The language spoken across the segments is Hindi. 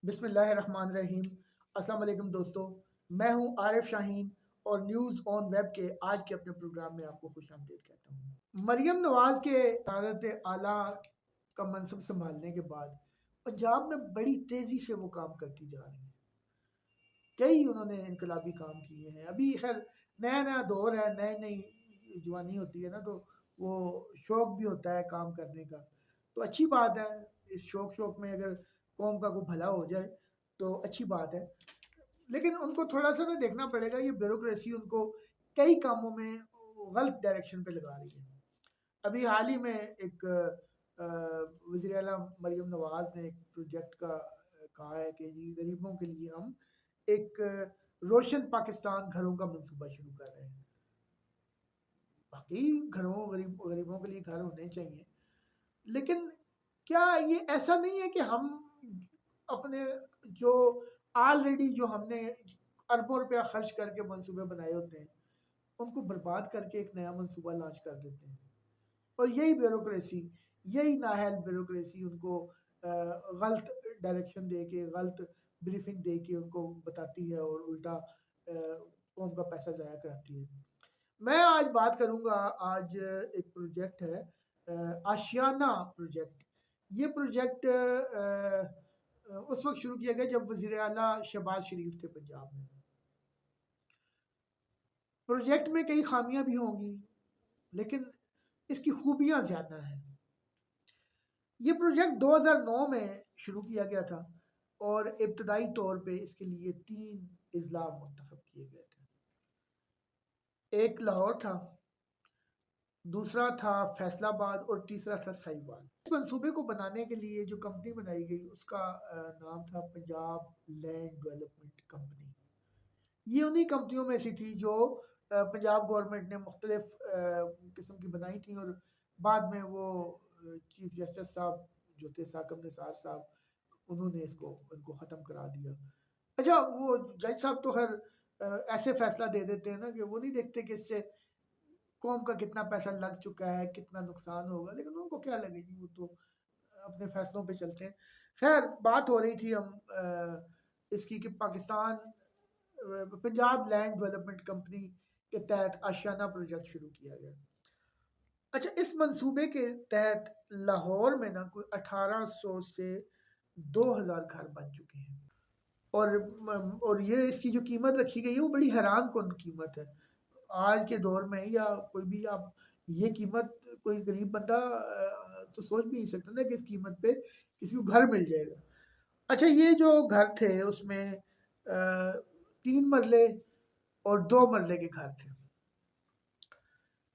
बिस्मिल्लाहिर्रहमानिर्रहीम। अस्सलाम वालेकुम दोस्तों, मैं हूं आरिफ शाहीन और न्यूज़ ऑन वेब के आज के अपने प्रोग्राम में आपको खुशामदीद कहता हूं। मरियम नवाज के वज़ारत आला का मनसब संभालने के बाद पंजाब में बड़ी तेज़ी से वो काम करती जा रही हैं। कई उन्होंने इनकलाबी काम किए हैं। अभी खैर नया नया दौर है, नई नई जवानी होती है ना, तो वो शौक भी होता है काम करने का। तो अच्छी बात है, इस शौक में अगर कौम का कोई भला हो जाए तो अच्छी बात है। लेकिन उनको थोड़ा सा ना देखना पड़ेगा, ये ब्यूरोक्रेसी उनको कई कामों में गलत डायरेक्शन पे लगा रही है। अभी हाल ही में एक वज़ीर आला मरियम नवाज ने एक प्रोजेक्ट का कहा है कि जी गरीबों के लिए हम एक रोशन पाकिस्तान घरों का मंसूबा शुरू कर रहे हैं। बाकी गरीबों के लिए घर होने चाहिए, लेकिन क्या ये ऐसा नहीं है कि हम अपने जो ऑलरेडी जो हमने अरबों रुपया खर्च करके मंसूबे बनाए होते हैं उनको बर्बाद करके एक नया मंसूबा लॉन्च कर देते हैं। और यही ब्यूरोक्रेसी, यही नाअहल ब्यूरोक्रेसी उनको गलत डायरेक्शन दे के, गलत ब्रीफिंग दे के उनको बताती है और उल्टा कौम का पैसा ज़ाया कराती है। मैं आज बात करूंगा, आज एक प्रोजेक्ट है आशियाना प्रोजेक्ट। ये प्रोजेक्ट उस वक्त शुरू किया गया जब वज़ीर आला शहबाज शरीफ थे पंजाब में। प्रोजेक्ट में कई खामियां भी होंगी, लेकिन इसकी खूबियां ज़्यादा हैं। ये प्रोजेक्ट 2009 में शुरू किया गया था और इब्तदाई तौर पे इसके लिए 3 इज़्ला मुंतखब किए गए थे। एक लाहौर था, दूसरा था फैसलाबाद और तीसरा था साहिवाल। इस मंसूबे को बनाने के लिए जो कंपनी बनाई गई उसका नाम था पंजाब लैंड डेवलपमेंट कंपनी। ये उन्हीं कंपनियों में से थी जो पंजाब गवर्नमेंट ने मुख्तलिफ किस्म की बनाई थी और बाद में वो चीफ जस्टिस साहब जो थे साकब निसार साहब, उन्होंने इनको ख़त्म करा दिया। अच्छा, वो जज साहब तो खैर ऐसे फैसला दे देते हैं ना कि वो नहीं देखते कि इससे कौम का कितना पैसा लग चुका है, कितना नुकसान होगा, लेकिन उनको क्या लगेगी, वो तो अपने फैसलों पे चलते हैं। खैर बात हो रही थी इसकी कि पंजाब लैंड डेवलपमेंट कंपनी के तहत आशियाना प्रोजेक्ट शुरू किया गया। अच्छा, इस मंसूबे के तहत लाहौर में ना कोई 1800 से 2000 घर बन चुके हैं और ये इसकी जो कीमत रखी गई है वो बड़ी हैरान कौन कीमत है। आज के दौर में या कोई भी आप ये कीमत, कोई गरीब बंदा तो सोच भी नहीं सकता ना कि इस कीमत पे किसी को घर मिल जाएगा। अच्छा, ये जो घर थे उसमें 3 मरले और 2 मरले के घर थे।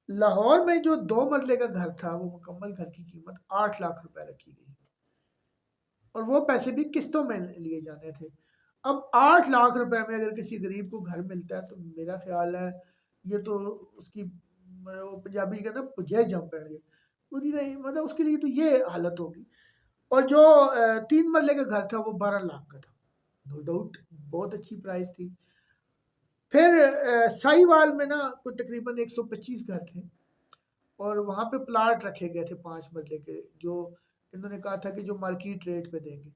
लाहौर में जो 2 मरले का घर था वो मुकम्मल घर की कीमत 8 लाख रुपए रखी गई और वो पैसे भी किस्तों में लिए जाने थे। अब 8 लाख रुपए में अगर किसी गरीब को घर मिलता है तो मेरा ख्याल है ये तो उसकी वो पंजाबी का ना पुजे जम बैठ गए, पूरी नहीं, मतलब उसके लिए तो ये हालत होगी। और जो 3 मरले का घर था वो 12 लाख का था। नो डाउट बहुत अच्छी प्राइस थी। फिर साहिवाल में ना कुछ तकरीबन 125 घर थे और वहाँ पे प्लाट रखे गए थे 5 मरले के, जो इन्होंने कहा था कि जो मार्केट रेट पे देंगे।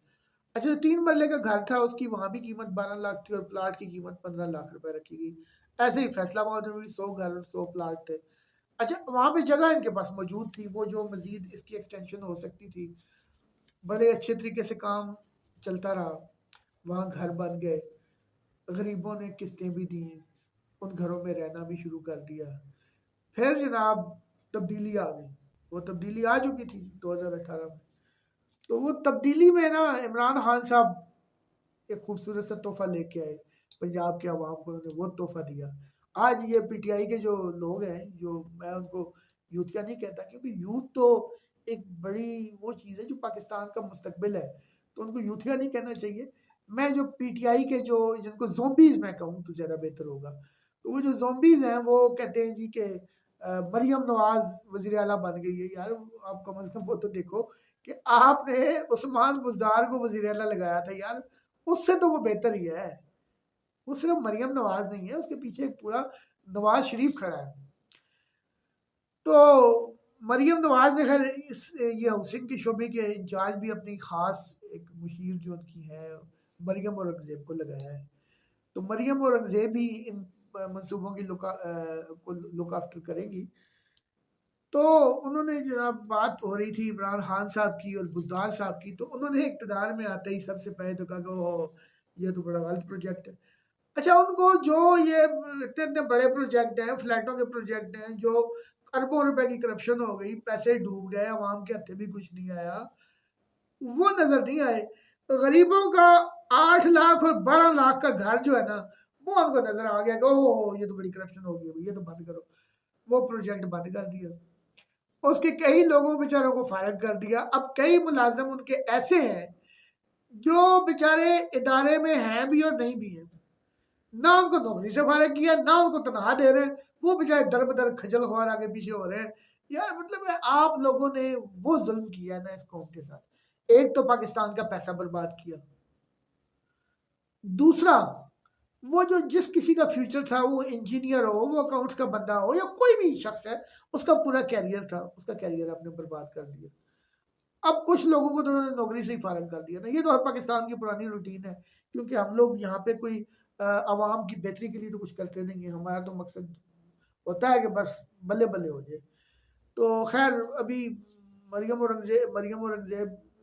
अच्छा, जो 3 मरले का घर था उसकी वहाँ भी कीमत 12 लाख थी और प्लाट की कीमत 15 लाख रुपए रखी गई। ऐसे ही फैसलाबाद में भी 100 घर और 100 प्लाट थे। अच्छा, वहाँ पे जगह इनके पास मौजूद थी, वो जो मज़ीद इसकी एक्सटेंशन हो सकती थी। बड़े अच्छे तरीके से काम चलता रहा, वहाँ घर बन गए, गरीबों ने किस्तें भी दी, उन घरों में रहना भी शुरू कर दिया। फिर जनाब तब्दीली आ गई, वो तब्दीली आ चुकी थी 2018 में। तो वो तब्दीली में ना इमरान खान साहब एक खूबसूरत सा तोहफा लेके आए पंजाब के अवाम को, उन्होंने वो तोहफा दिया। आज ये पीटीआई के जो लोग हैं, जो मैं उनको यूथ का नहीं कहता, क्योंकि यूथ तो एक बड़ी वो चीज़ है जो पाकिस्तान का मुस्तकबिल है, तो उनको यूथिया नहीं कहना चाहिए। मैं जो पीटीआई के जो जिनको जोम्बीज मैं कहूँ तो ज़्यादा बेहतर होगा, तो वो जो जोम्बीज हैं वो कहते हैं जी कि मरियम नवाज वज़ीर आला बन गई है। यार आप कम अज़ कम वो तो देखो कि आपने उस्मान बुज़दार को वज़ीर आला लगाया था यार, उससे तो वो बेहतर ही है। वो सिर्फ मरियम नवाज नहीं है, उसके पीछे एक पूरा नवाज शरीफ खड़ा है। तो मरियम नवाज ने खैर ये हाउसिंग के शोबे के इंचार्ज भी अपनी खास एक मुशीर जो उनकी है मरियम औरंगजेब को लगाया है। तो मरियम औरंगजेब भी इन मंसूबों की को लुक आफ्टर करेंगी। तो उन्होंने जनाब बात हो रही थी इमरान खान साहब की और बुज़दार साहब की, तो उन्होंने इक़्तिदार में आते ही सबसे पहले तो कहा कि ओह! ये तो बड़ा गलत प्रोजेक्ट है। अच्छा, उनको जो ये इतने-इतने बड़े प्रोजेक्ट हैं, फ्लैटों के प्रोजेक्ट हैं, जो अरबों रुपए की करप्शन हो गई, पैसे डूब गए, अवाम के हत्थे भी कुछ नहीं आया, वो नज़र नहीं आए। तो गरीबों का 8 लाख और 12 लाख का घर जो है ना, वो उनको नज़र आ गया कि ओह! ये तो बड़ी करप्शन हो गई है, ये तो बंद करो। वो प्रोजेक्ट बंद कर दिया। उसके कई लोगों बेचारों को फारिग कर दिया। अब कई मुलाजिम उनके ऐसे हैं जो बेचारे इदारे में हैं भी और नहीं भी हैं। ना उनको नौकरी से फारिग किया, ना उनको तनख्वाह दे रहे हैं, वो बेचारे दर बदर खजल खुआर आगे पीछे हो रहे हैं। यार मतलब है, आप लोगों ने वो जुल्म किया ना इस कौम के साथ। एक तो पाकिस्तान का पैसा बर्बाद किया, दूसरा वो जो जिस किसी का फ्यूचर था, वो इंजीनियर हो, वो अकाउंट्स का बंदा हो, या कोई भी शख्स है, उसका पूरा कैरियर था, उसका कैरियर आपने बर्बाद कर दिया। अब कुछ लोगों को तो उन्होंने नौकरी से ही फारिग कर दिया ना। ये तो हर पाकिस्तान की पुरानी रूटीन है, क्योंकि हम लोग यहाँ पे कोई अवाम की बेहतरी के लिए तो कुछ करते नहीं है। हमारा तो मकसद होता है कि बस बल्ले बल्ले हो जाए। तो खैर, अभी मरियम औरंगजेब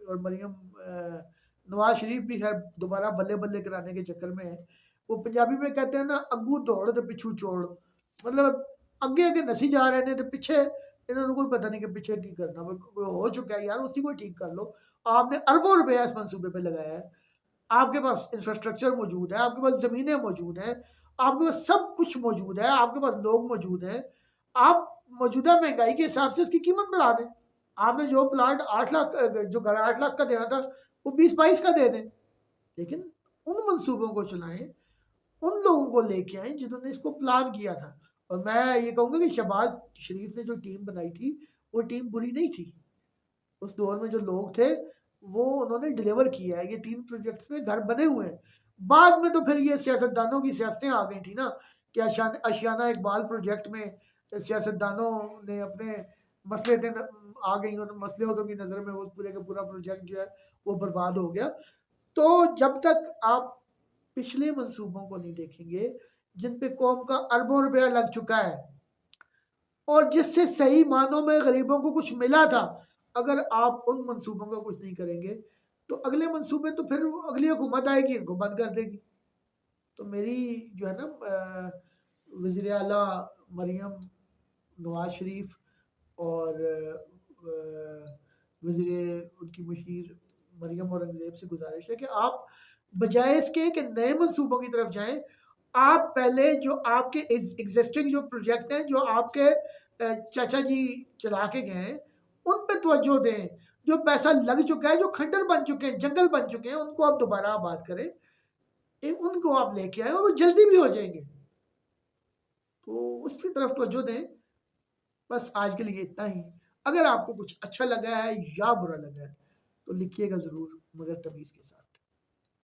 और नवाज शरीफ भी खैर दोबारा बल्ले बल्ले कराने के चक्कर में है। वो पंजाबी में कहते हैं ना, अग्गू दौड़ तो पिछू छोड़। मतलब अगे अगे नसी जा रहे हैं, तो पीछे इन्होंने कोई पता नहीं कि पीछे की करना। वो हो चुका है यार, उसी को ठीक कर लो। आपने अरबों रुपया इस मंसूबे पे लगाया है, आपके पास इंफ्रास्ट्रक्चर मौजूद है, आपके पास ज़मीनें मौजूद हैं, आपके पास सब कुछ मौजूद है, आपके पास लोग मौजूद हैं। आप मौजूदा महंगाई के हिसाब से उसकी कीमत बढ़ा दें। आपने जो प्लांट 8 लाख जो घर 8 लाख का देना था, वो 20-22 का दे दें। लेकिन उन मंसूबों को चलाएं, उन लोगों को लेके आए जिन्होंने इसको प्लान किया था। और मैं ये कहूँगा कि शहबाज शरीफ ने जो टीम बनाई थी, वो टीम बुरी नहीं थी। उस दौर में जो लोग थे, वो उन्होंने डिलीवर किया है। ये 3 प्रोजेक्ट्स में घर बने हुए हैं। बाद में तो फिर ये सियासतदानों की सियासतें आ गई थी ना, कि आशियाना इकबाल प्रोजेक्ट में सियासतदानों ने अपने मसले थे आ गई, और मसलेहतों की नज़र में वो पूरे का पूरा प्रोजेक्ट जो है वो बर्बाद हो गया। तो जब तक आप पिछले मंसूबों को नहीं देखेंगे, जिन पे कौम का अरबों रुपया लग चुका है और जिससे सही मानों में गरीबों को कुछ मिला था, अगर आप उन मंसूबों का कुछ नहीं करेंगे, तो अगले मंसूबे तो फिर अगली हुकूमत आएगी, इनको बंद कर देगी। तो मेरी जो है ना, वज़ीर आला मरियम नवाज शरीफ और वज़ीर उनकी मुशीर मरियम औरंगज़ेब से गुजारिश है कि आप बजाय इसके कि नए मंसूबों की तरफ जाएं, आप पहले जो आपके एग्जिस्टिंग जो प्रोजेक्ट हैं, जो आपके चाचा जी चला के गए हैं, उन पे तवज्जो दें। जो पैसा लग चुका है, जो खंडर बन चुके हैं, जंगल बन चुके हैं, उनको आप दोबारा आबाद करें। उनको आप लेके आए और वो जल्दी भी हो जाएंगे। तो उसकी तरफ तवज्जो दें। बस आज के लिए इतना ही। अगर आपको कुछ अच्छा लगा है या बुरा लगा है, तो लिखिएगा ज़रूर, मगर तमीज़ के साथ।